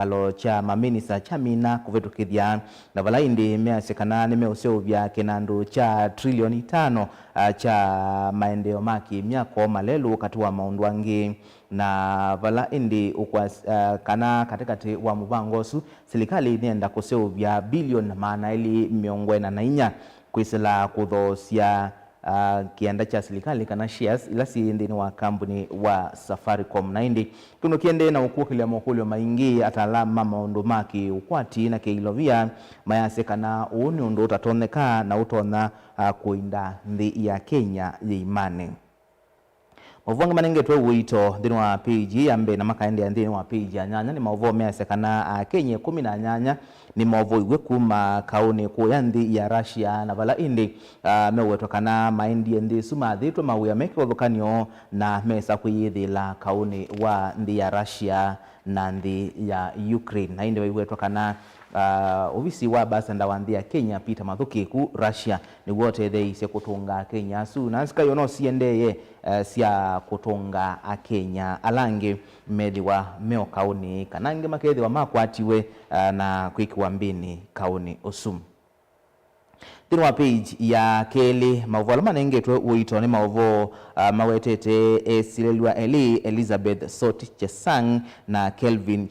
alo cha maminisa cha mina kuvetukithia na vala indi measekana nimeusevya kinandu cha trilioni 5 cha maendeleo maki miako malelu katiwa maundu angi na vala indi kana katikati wa muvangosu serikali nienda kusevya bilioni maana ili miongwena na inya kwisila kuthosia kianda cha serikali kana shares ila si ndini wa kampuni wa Safaricom na indi kuno kiende na ukukile mokulio maingi atalama maundu maki ukwati na keilovia mayase kana uuni undu utatoneka na utona kuinda ndi ya Kenya yeimane Mauvuangi manenge tuwe uito ndini wa page ambe na makaende ndini wa page ya nyanya ni mauvuo mease kana Kenya 10 na nyanya ni mauvuo iwe kuma kauni kuyandi ya Russia na vala indi mewetwa kana maindi ndi suma dhitwa mawuya meki wavukanyo na mesa kuyithi la kauni wa ndi ya Russia na ndi ya Ukraine na indi wetwa kana uvisi wa basanda wandi ya Kenya Peter Mathuki ku Russia ni wote they se kutunga Kenya su na sika yono siendeye sia kutunga Kenya alange medi wa meo kauni kanange makedhi wa makwatiwe na kuikiwa mbini kauni usum Tino wa page ya keli mauvo manenge tuwe uito ni mauvo mawetete Silelwa Elizabeth Soti Chesang na Kelvin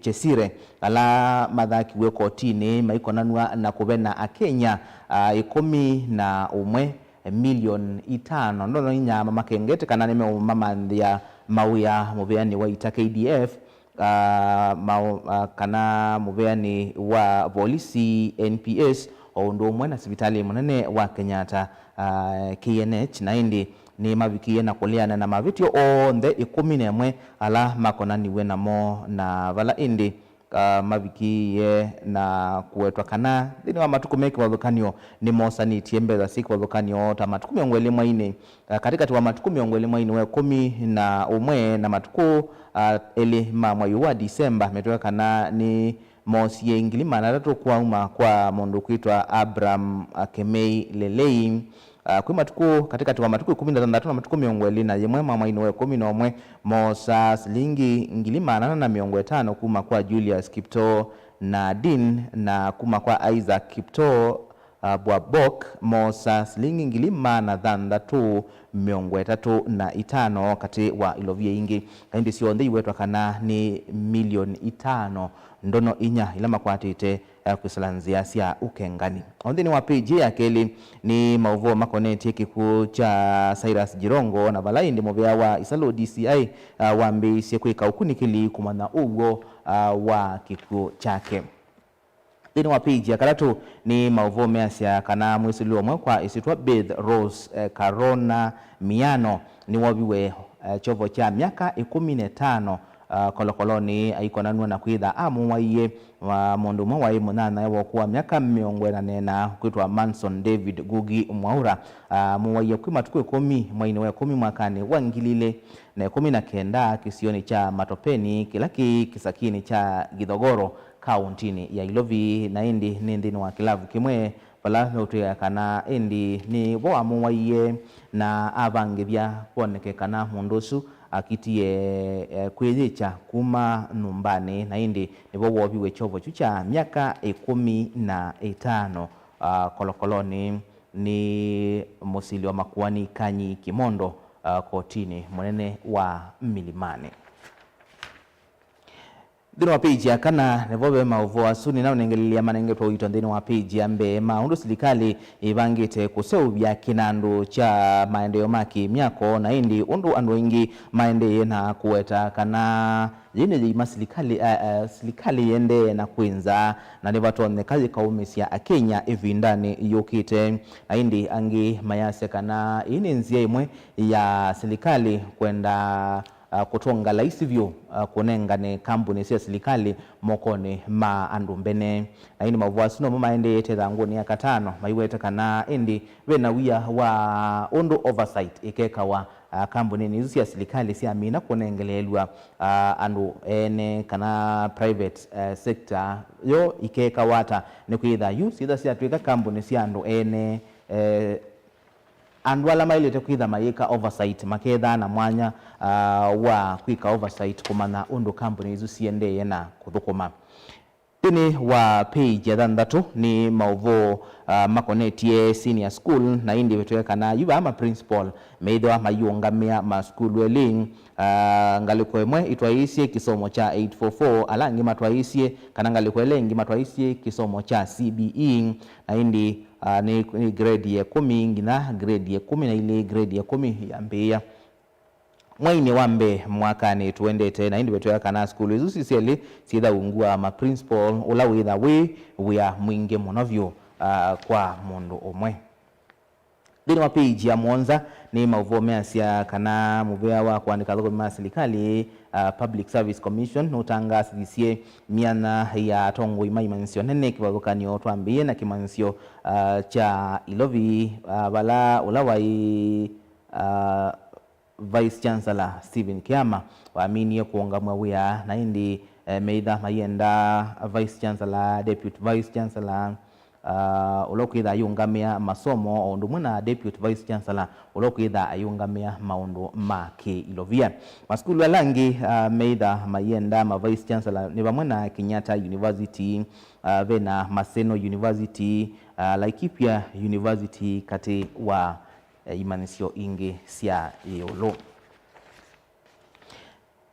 Chesire ala madhaki we kotini maikonanwa na kuvena Kenya 11 milioni 5 ndono inyama makengete kana nime umama ndia mauya muveani wa ita KDF kana muveani wa polisi NPS ondo mwana sibitali munene wa Kenyatta KNH na indi ni mavikie na kuliana na mavitio onde 11 ala makonani we namo na vala indi mavikie na kuwetwa kana dini wa matuku meki walukanyo ni mosa ni tiembeza siku walukanyo ta matuku miongwele mwaine katika tuwa matuku miongwele mwaine we 11 na matuku eli mamwayu wa Disemba metoka kana ni mosi ye ingilima na tatu kwa uma kwa mundu kuitwa Abraham Kemei Lelei kwa matuku katika tuwa matuku 13 na matuku miongwele na yemwe mwaine we 11 mosa silingi ingilima na miongwe 5 kuma kwa Julius Kipto na Dean na kuma kwa Isaac Kipto Bwabok mosa silingi ingilima na dhanda tu miongwe 3 na 5 kati wa ilovie ingi kaindi sio ndi wetwa kana ni milioni 5 ndono inya ila makwatite kusalanzia sia ukengani ondini wa page ya keli ni mauvo makoneti kiku cha Cyrus Jirongo na valaindi movea wa Isalo DCI wambi siekuika ukunikili kumana ugo wa kiku chake dini wa page ya karatu ni mauvo measia kana mwisuluwa mwekwa isitwa Beth Rose Karona Miano ni wabiwe chovo cha miaka 15 kolokoloni aikonanwa na kuitha amuwaiye wa mundu mwaye munana yawo kuwa miaka miongwena nena kuitwa Manson David Gugi Mwaura muwaiye kwa matuku 10 mwaini wa 10 mwakani wa ngilile na 19 kisioni cha Matopeni kilaki kisakini cha Githogoro kauntini ya Ilovi na indi nindi ni wa kilavu kimwe pala utuya kana indi ni wa muwaiye na avangevya kuoneke kana mundusu akitie kwejecha kuma numbani na indi nibo wobiwe chovo chucha miaka 15 kolokoloni ni musili wa makuani Kanyi Kimondo kotini munene wa Milimani dino wa page ya kana nevobe mauvoa suni na unengelilia manenge to uito dino wa page ya mbe maundu serikali ibangite kuseuvya kinandu cha maendeleo maki miako na indi undu andu ingi maende na kuweta kana yine jima serikali yende na kuinza na nivatone kazi kaumisia Kenya evindani yukite na indi angi mayase kana ini nzia imwe ya serikali kwenda kutonga laisivyo kunengane kampuni sia serikali mokone ma andumbene na ini mavuasino mamaende yete dhanguni ya 5 maiweta kana indi wena wia wa undu oversight ikeka wa kampuni ni sia serikali sia amina kunengelelwa andu ene kana private sector yo ikeka wata ni kuitha yu sida sia tuika kampuni sia andu ene andwala mailete kwitha mayika oversight maketha na mwanya wa kwika oversight kumana undu company izu ciendeye na kuthukuma. Thini wa page ya thanthatu ni mauvo makonetie senior school na indi wetwekana yuba ama principal meithwa mayungamia ma school welling ngaliko imwe itwaisie kisomo cha 844 alangi matwaisie kana ngaliko elengi matwaisie kisomo cha CBE na indi ni grade ya 10 ngina grade ya 10 na ile grade ya 10 ya mbea mwaini wambe mwaka ni tuendete na indi wetu kana school izu sisieli sitha ungua ma principal ula witha we are mwingi munovyo kwa mundu umwe. Thini wa page ya Mwanza ni mauvomea sia kana muvea wa kuandika thuguma serikali Public Service Commission nutangathithie miana ya tongo imaimansio nene kivathukanio twambie na kimansio cha Ilovi bala ulawai Vice Chancellor Stephen Kiama waaminie kuongamwa wia na indi meitha mayenda Vice Chancellor, Deputy Vice Chancellor ulokwitha ayungamia masomo ondu muna Deputy Vice Chancellor ulokwitha ayungamia maundu ma Ilovia. Maskulu alangi meitha mayenda ma Vice Chancellor ni vamwe na Kenyatta University, vena Maseno University, Laikipia University kati wa imanisio ingi sia iolo.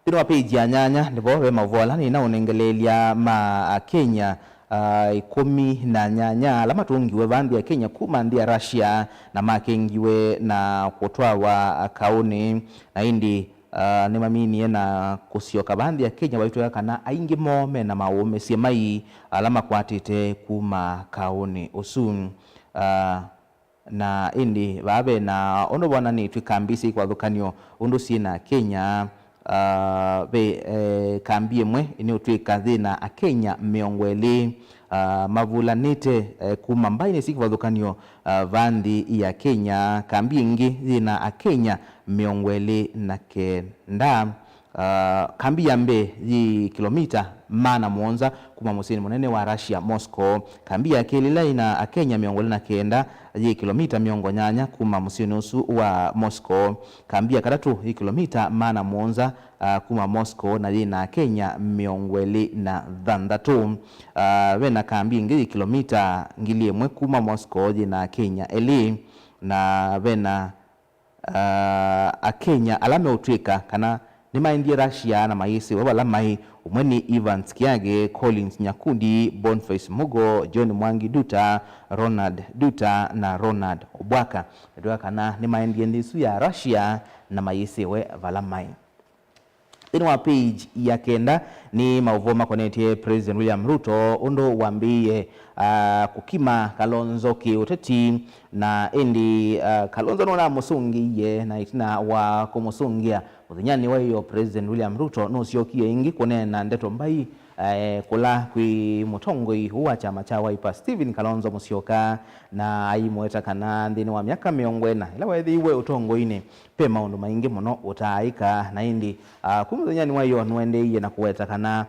Thini wa page ya nyanya ndipo we mavola ni naonengelelia ma Kenya 18 alama tungiwe bandi ya Kenya kuma ndia Russia na makengiwe na kutwawa kauni na indi ni mamini na kusioka bandi ya Kenya waitwa kana aingi mome na maume siemai alama kwatite kuma kauni usun na indi babe na ondo bwana ni twikambisi kwa thukanio undu sina Kenya kambie mwe ini utwika thina a Kenya miongweli mavulanite kuma mbaine sikwa thukanio vandi ya Kenya kambie ingi thina a Kenya miongweli na kenda kambi ya mbe yi kilomita mana Mwanza kuma musini munene wa Russia Moscow. Kambi ya kelila ina a Kenya miongweli na kenda yi kilomita miongo nyanya kuma musini usu wa Moscow. Kambi ya kadatu yi kilomita mana Mwanza kuma Moscow na yina Kenya miongweli na thandatu. Wena kambi ingi kilomita ngili mwe kuma Moscow yina Kenya eli na wena a Kenya alame utwika kana ni maindi Russia na maisi wala mai umweni Evans Kiage, Collins Nyakundi, Boniface Mugo, John Mwangi Duta, Ronald Duta na Ronald Obwaka. Ndio kana ni maindi ndisu ya Russia na maisi we wala mai. Thini wa page ya kenda ni mauvoma konetie President William Ruto undo wambie kukima Kalonzo kiuteti na indi Kalonzo nona musungiye na itina wa kumusungia uthinyani wa hiyo President William Ruto nusiokie ingi kunena ndeto mbai kula kwi mutongoi huwa chama cha Wiper Stephen Kalonzo Musyoka na aimweta kana thini wa miaka miongwena ila wethiwe utongoine pe maundu maingi muno utaika na indi kumuthinyani wa hiyo nwendeiye na kuweta kana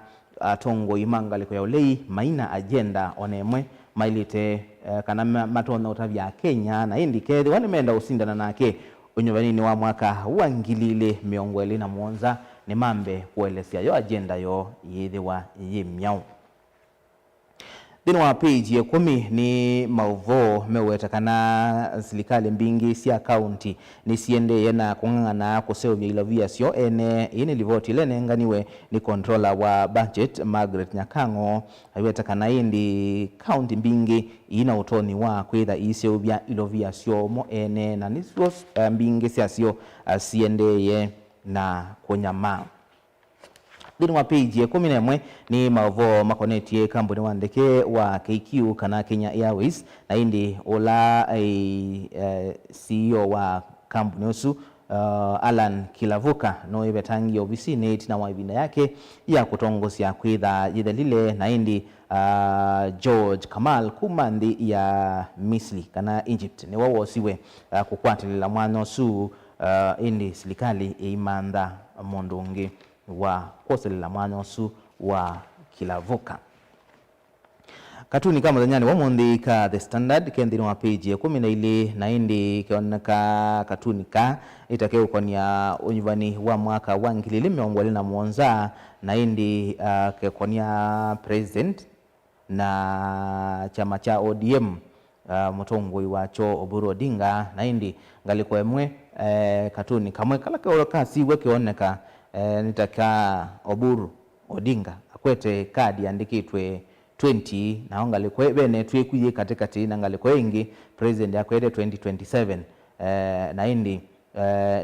tongo imangaliko ya ulei maina agenda onemwe mailite kana matona utavya Kenya na indi kethi wani menda usindana nake unyuvanini wa mwaka uangilile miongweli na Mwanza ni mambe kuelesia yo agenda yo yithiwa yimyao. Thini wa page ya 10 ni mauvo meweta kana serikali mbingi sia county ni siende na kung'ang'ana kuseuvya Ilovia sio ene ini livoti lene nganiwe ni controller wa budget Margaret Nyakango aweta kana indi county mbingi ina utoni wa kwitha iseuvya Ilovia sio mo ene na nisio mbingi sia sio siendeye na kunyama. Thini wa page ya 11 ni mavo makonetie kampuni wa ndeke wa KQ kana Kenya Airways na indi ola CEO wa kampuni usu Alan Kilavuka no ibetangi ofisini na waibinda yake ya kutongosia kwitha jidhalile na indi George Kamal kumandi ya Misri kana Egypt ni wawosiwe kukwatilila mwano su indi serikali imanda mondonge wa koselila mwano su wa Kilavuka. Katuni kama zanyani wamundi ka The Standard kendi wa page ya 12 na indi kioneka katuni ka itakeo konia unyivani wa mwaka wa ngilili miongwali na muonza na indi konia president na chama cha ODM mutongoi wacho Oburu Odinga na indi ngaliko emwe katuni kamwe kala kasi weke oneka nitaka Oburu Odinga akwete kadi andikitwe 20 na ongalikwe bene twekuye katikati na ngalikwe ingi president yakwete 2027 na indi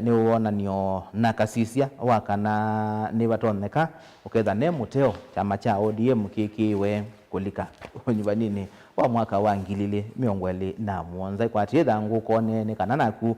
ni uona nio nakasisia wakana ni batoneka uketha ne muteo chama cha ODM kikiwe kulika onyibanini wa mwaka wa ngilili miongweli na muonza kwa tietha nguko ne kana naku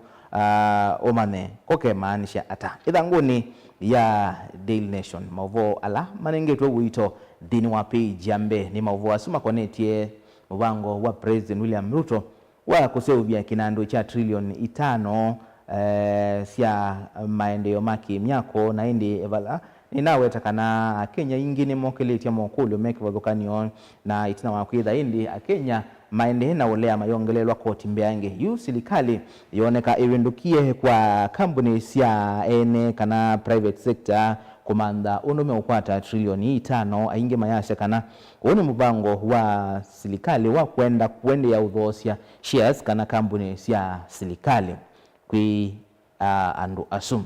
omane koke maanisha ata idhanguni ya Daily Nation mavo ala manengetwe wito dini wa page jambe ni mavo asuma konetie mwango wa President William Ruto wa kuseubia kinando cha trilioni 5 sia maendeleo maki myako na indi evala ninawe takana Kenya ingine mokeletia mokulu mekivagokanio na itina wakwitha indi Kenya maende na ulea mayongelelwa koti mbeange yu silikali yoneka iwendukie kwa kampuni sia ene kana private sector kumanda unume ukwata trilioni 5 ainge mayasha kana uni mbango wa silikali wa kuende ya udhosia shares kana kampuni sia silikali kui andu asum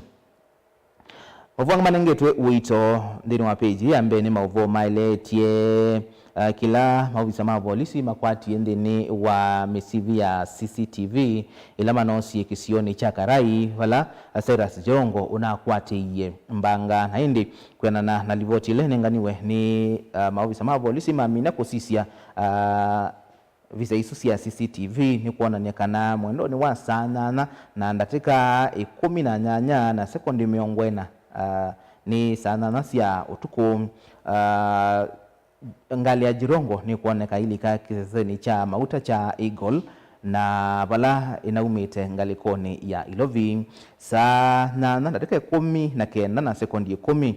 Mavwanga manengetwe wito ndini wa page yambe ni mavo mailetie kila mavisa mavolisi makwati ndini wa misivi ya CCTV ilama nosi kisioni cha Karai wala Cyrus Jirongo unakwati iye mbanga na hindi kwena na livoti ile nenganiwe ni mavisa mavolisi mamina kusisia visa isusi ya CCTV ni kuona nyekana mwendo ni wa sana na ndatika 18 na sekundi miongwena ni sana nasia utuku ngali ya Jirongo ni kuoneka ilika kiseseni cha mauta cha Eagle na bala inaumite ngalikoni ya Ilovi sana na dakika 19 na sekundi 10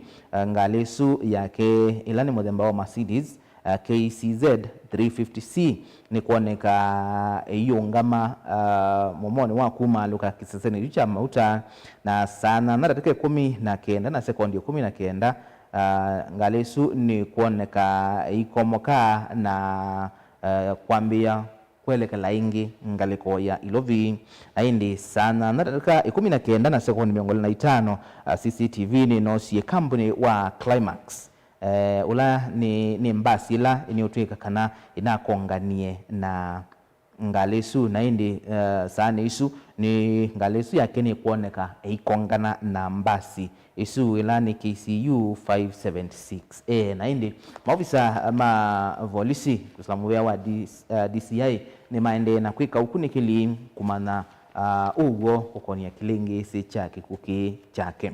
ngalisu yake ilani modemba wa Mercedes KCZ 350C ni kuoneka yungama momoni wa kuma luka kiseseni cha mauta na sana na dakika 19 na sekundi 19 ngalesu ni kuoneka ikomoka na kwambia kweleka laingi ngaliko ya Ilovi aindi sana na dakika 19 na sekundi 5 CCTV ni nosi company wa Climax ula ni mbasila iniotweka kana inakonganie na ngalesu na indi sana isu ni ngalesu yake ni kuoneka ikongana na mbasi isu ila ni KCU 576 na indi maofisa ma volisi kuslamuwea wa DCI ni maende na kwika ukunikili kumana ugo kukonia kilingi si chake kuki chake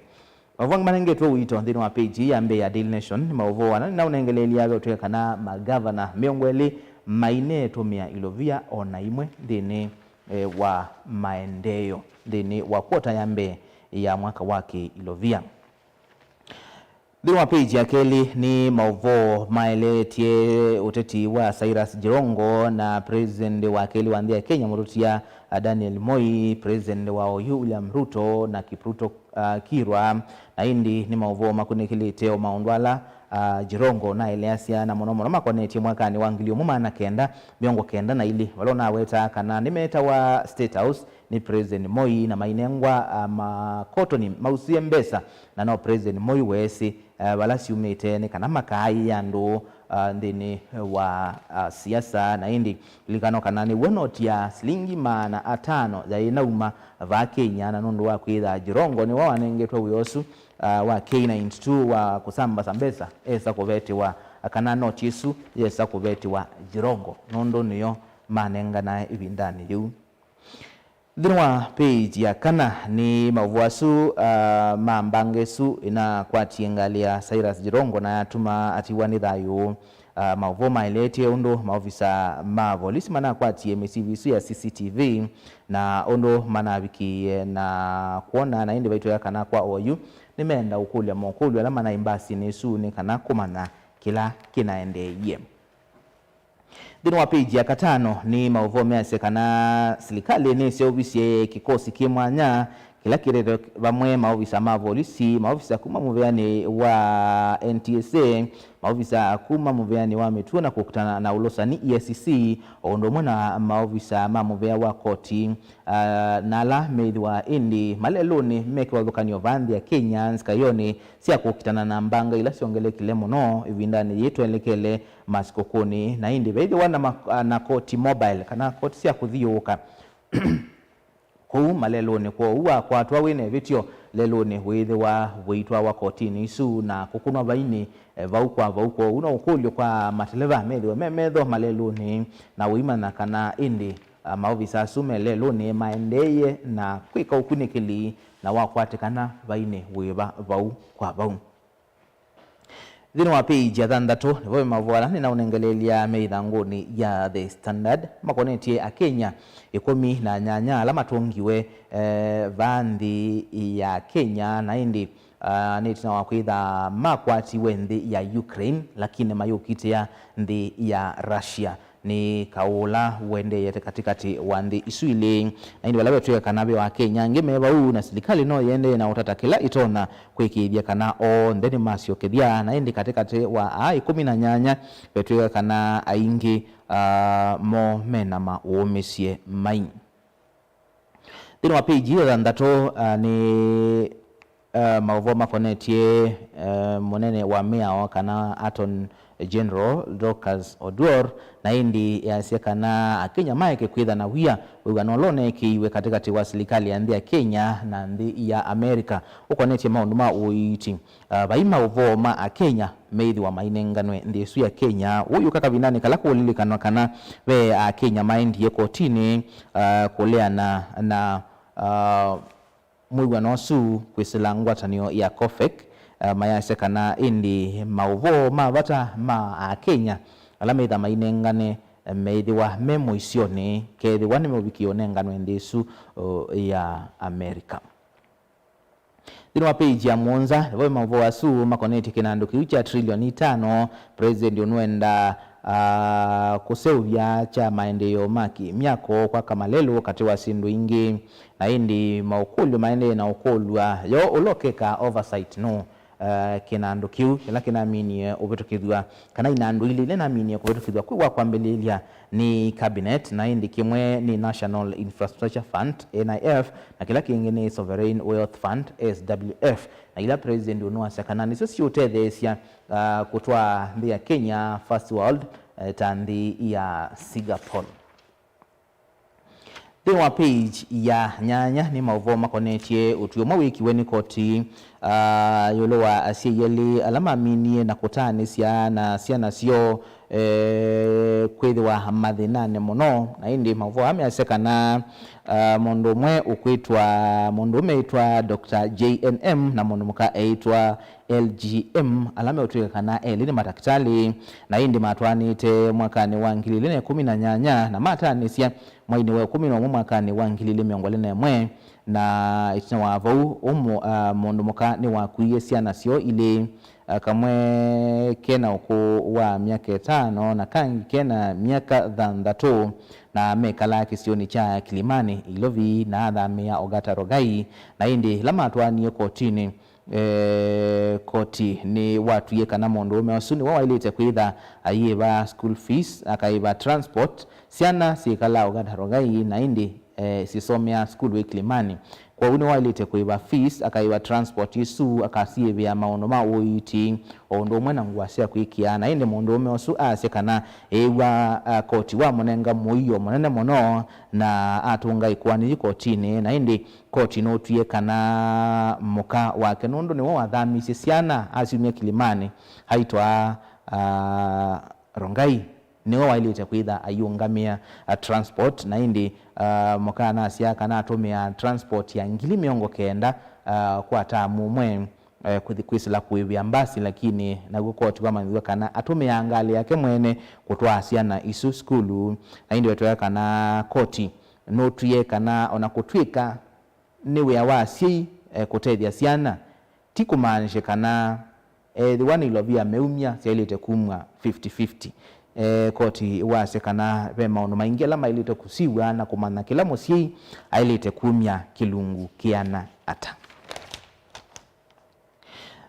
Mavwanga manengetwe wito ndini wa page yambe ya Daily Nation mavoa na unaengeleli yawe utweka kana magavana miongweli maine tomia Ilovia ona imwe ndini wa maendeleo ndini wa kota yambe ya mwaka wake Ilovia ndini wa page ya keli ni mavo maeletie uteti wa Cyrus Jirongo na president wa keli wa ndia Kenya Murutia Daniel Moi president wa William Ruto na Kipruto Kirwa na indi ni mavo makunikiliteo maundwala Jirongo na Eliasia na monomono makoneti mwakani wangilio mumana kenda miongo kenda na ili walona weta kana nimeta wa State House ni president Moi na mainengwa makoto ni mausie mbesa na no president Moi wesi walasi umete ni kana makai yandu ndini wa siasa na indi ilikano kanani wenoti ya silingi maana 5 za inauma va Kenya na nundu wa kwitha Jirongo ni wawanengetwa uyosu wa K92 wa kusamba sambesa esa kuveti wa kana noti isu esa kuveti wa Jirongo nundu niyo manenga na ibindani yu Dinwa page ya kana ni mavuasu mambangesu ina kwa tiengalia Cyrus Jirongo na atuma atiwani dhayu mavoma ilete ondo maofisa mavolisi mana kwa TMCVC ya CCTV na ondo mana wiki na kuona na indi baitu ya kana kwa OU nimeenda ukuli ya mokulu alama na imbasi nesu ni kana kumana kila kinaende ye Thini wa page ya katano ni mauvo measekana serikali ni service kikosi kimwanya kila kirero bamwe maofisa ma polisi maofisa kuma muveani wa NTSA maofisa kuma muveani wa mituna kukutana na ulosani EACC ondo mwana maofisa ma muvea wa koti nala meidhi wa indi maleloni meke wa dhukanio vandi ya Kenya nskayoni siya kukutana na mbanga ila siongele kile mono ivindani yetu elekele masikokoni na indi beidhi wana na koti mobile kana koti siya kuthiyuka kou maleloni kwa uwa kwa tuwa wene vitio leloni wethe wa weitwa wa kotini isu na kukunwa baini vaukwa una ukulio kwa mateleva medhi memedho maleloni na uimana kana indi maofisa sume leloni maendeye na kwika ukunikili na wakwatikana baini weba vau kwa vau. Thini wa page ya thandatu nivoe mavwala nina unengelelia meithanguni ya The Standard makonetie a Kenya 18 alama tungiwe vandi ya Kenya na indi nitina wakwitha makwati wenthi ya Ukraine lakini mayukite ya nthi ya Russia ni kaula wende yete katikati wa nthi isuili na indi walawe tuwe kanabe wa Kenya ngimeva huu na serikali no yende na utatakila itona kwikithia kana o ndeni masio kithia na indi katikati wa 18 betuwe kana aingi mo mena maumisie mai. Thini wa page ya thandatu ni mauvo makonetie monene wa mea kana Attorney General Dorcas Oduor na indi ya siakana Kenya maike kwitha na wia uganolone kiwe katikati wa serikali ya nthi ya Kenya na nthi ya Amerika ukonetie maundu ma uiti baima uvo ma Kenya meithi wa mainenganwe nthi isu ya Kenya uyu kaka vinani kala kulilikanwa kana we Kenya maindi ye kotini kulea na mwigwa su kwisila ngwatanio ya COFEC mayase kana indi mauvo mavata ma Kenya alameitha mainengane meithi wa memo isioni kethi wani mubikio nenganwe ndisu ya Amerika. Thini wa page ya Monza nivoe mauvo wa su makoneti kinandu kiucha trilioni 5 president unwenda kuseuvya cha maendeleo maki miako kwa kamalelo wakati wa sindu ingi na indi maukulu maende na ukulwa yo ulokeka oversight no kinandu kiu kila kinaminie ubetukithwa kana inandu ili lenaminie kubetukithwa kwa mbelelia ni cabinet na indi kimwe ni National Infrastructure Fund NIF na kila kingine ni Sovereign Wealth Fund SWF na ila president unuasa kana ni sisi utethesia kutwa nthi ya Kenya First World tandi ya Singapore. Thini wa page ya nyanya ni mauvo makonetie utuyo mawiki ni koti yolo wa asiyeli alama minie na kutani siana sio kwethi wa mathinane muno na indi mauvo ameasekana mundu mwe ukwitwa mundu umeitwa Dr. JNM na mundu muka eitwa LGM alame utuika kana elini matakitali na indi matwanite mwakani wa 2018 na matanisia mwaini wa 11 mwakani wa 2021 na itina wa vau mundu muka ni wakwiye siana sio ili kamwe kena uku wa miaka 5 na kangi kena miaka 6 na mekala kisioni cha Kilimani ilovi na adhame ya Ogata Rogai na indi lama atuani kotini koti ni watu ye kana mondo umewasuni wawailite kwitha ayiba school fees akaiba transport siana sikala Ogata Rogai na indi sisomea school we Kilimani kwa uni wailite kuiba fees akaiba transport isu akasiye vya maondo mauiti ondo mwena nguwasia kuikia na indi mondo umewasu asekana ewa koti wa monenga muiyo monene mono na atunga ikuani kotini na indi koti no tuye kana muka wake nondo ni wawadhami sisiana asiumia Kilimani haitwa Rongai niwa wailite kwitha ayungamia transport na indi mokana asiaka na atumia transport ya 900 kwa tamu mwe kwisila kuivya mbasi lakini nagukoti kwa manziwa kana atumia angali yake mwene kutwa asiana isu skulu na indi wetuwa kana koti notuye kana onakutwika niwe ya wasi kutethia siana tikumanishe kana the one ilovia meumia siya ilite kumwa 50-50 koti wasekana ve maundu maingi ala mailite kusiwa na kumana kila musyi ailite kumya kilungu kiana ata.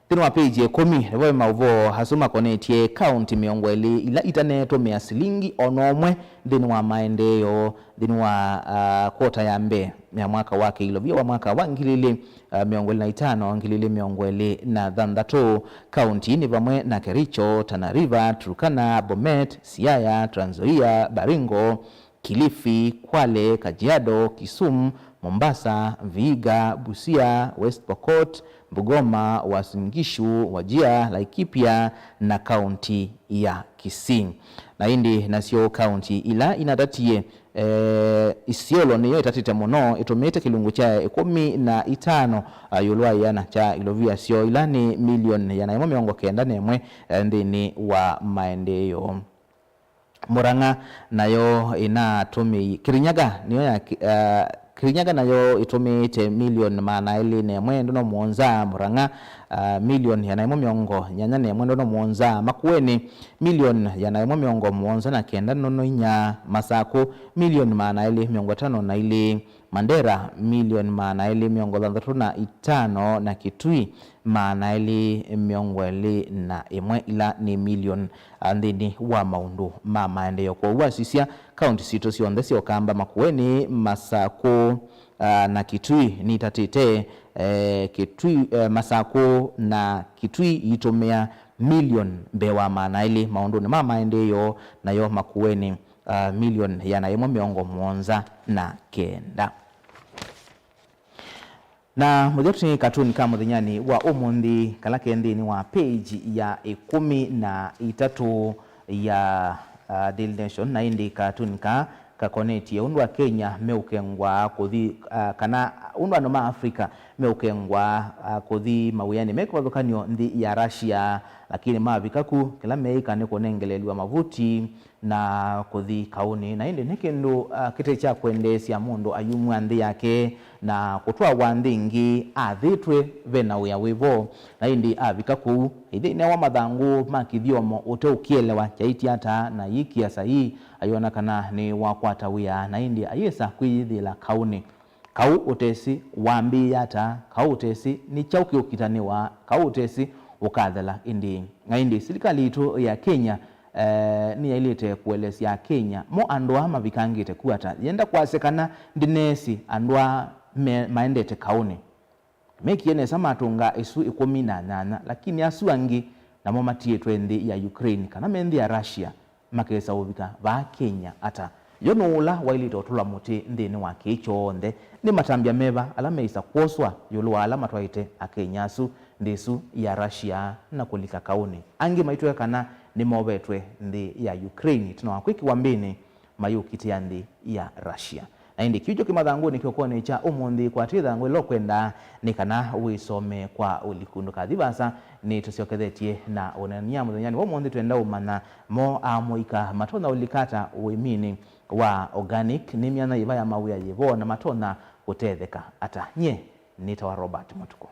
Tino wa page 10 lewe mauvo hasuma konetie county miongweli ila itaneto mea silingi onomwe dhini wa maendeyo dhini wa kota ya mbe ya mwaka wake ilovia wa mwaka wa ngilili miongweli na itano ngilili miongweli na dhandatu county ni vamwe na Kericho, Tana River, Turkana, Bomet, Siaya, Trans Nzoia, Baringo, Kilifi, Kwale, Kajiado, Kisumu, Mombasa, Vihiga, Busia, West Pokot, Bungoma, Uasin Gishu, Wajir, Laikipia na kaunti ya Kisii. Na hindi nasio kaunti ila inatatie Isiolo niyo itatite mono itomete kilungu cha 15 yulwa yana cha ilovia sio ilani milioni yana imo miongo kenda nemwe ndini wa maendeyo. Murang'a nayo inatumi Kirinyaga niyo ya Kirinyaga nayo itumite milioni maana ili nemwe ndono muonza. Murang'a milioni yanaimo miongo nyanya nemwe ndono muonza. Makueni milioni yanaimo miongo muonza na kenda nono inya. Masako milioni maana ili miongo 5 na ili. Mandera milioni maana ili miongo 35 na Kitui maana ili miongo ili na imwe ila ni milioni andini wa maundu maendeyo kwa uwasisia kaunti sito sionde sio kamba. Makueni, Masako na Kitui ni tatite Kitui Masako na Kitui itomea milioni bewa maana ili maundu ni maendeyo na yo Makueni milioni yana imo miongo muonza na kenda. Na mudhoti katuni kama dhinyani wa umundi kalake ndini wa page ya 13 ya Daily Nation na indi katuni kakoneti ya undu wa Kenya meukengwa kuthi kana undu wa noma Afrika meukengwa kuthi mawiyani meko wadukanyo ndi ya Russia lakini mavikaku kila meika niko nengeleliwa mavuti na kuthi kauni na indi nikindu kite cha kuendesya mundu ayumu andi yake na kutua wandingi athitwe vena uya wivo na indi avikaku hithi newa mathangu makithiomo ute ukielewa chaiti hata na yiki ya sahi ayona kana ni wakwata wia na indi ayesa kwithila kauni kau utesi wambi hata kau utesi ni chauki ukitaniwa kau utesi ukathela indi na indi serikali itu ya Kenya ni yailite kuelesya Kenya mo andwa mavikangite kuata yenda kwasekana ndinesi andwa maendete kauni mekiene samatunga isu 18 lakini asu angi na mo matie twendi ya Ukraine kana mendi ya Russia makesa ubika ba Kenya ata yono ula wailite otula muti ndini wa kichonde ni matambia meva alama isa kwoswa yulu alama twaite akenya asu ndisu ya Russia na kulika kauni angi maitwe kana ni mobetwe ndi ya Ukraine tunawakwiki wambini mayukiti ya ndi ya Russia na indi kiujo kimathangu nikiokone cha umundi kwa tithangu ilokwenda nikana uisome kwa ulikundu kathibasa ni tusiokethetie na unania muthenyani wa umundi twenda umana mo amuika matona ulikata uimini wa organic ni miana iva ya mawia yivo na matona utetheka ata nye nita wa Robert Mutuku.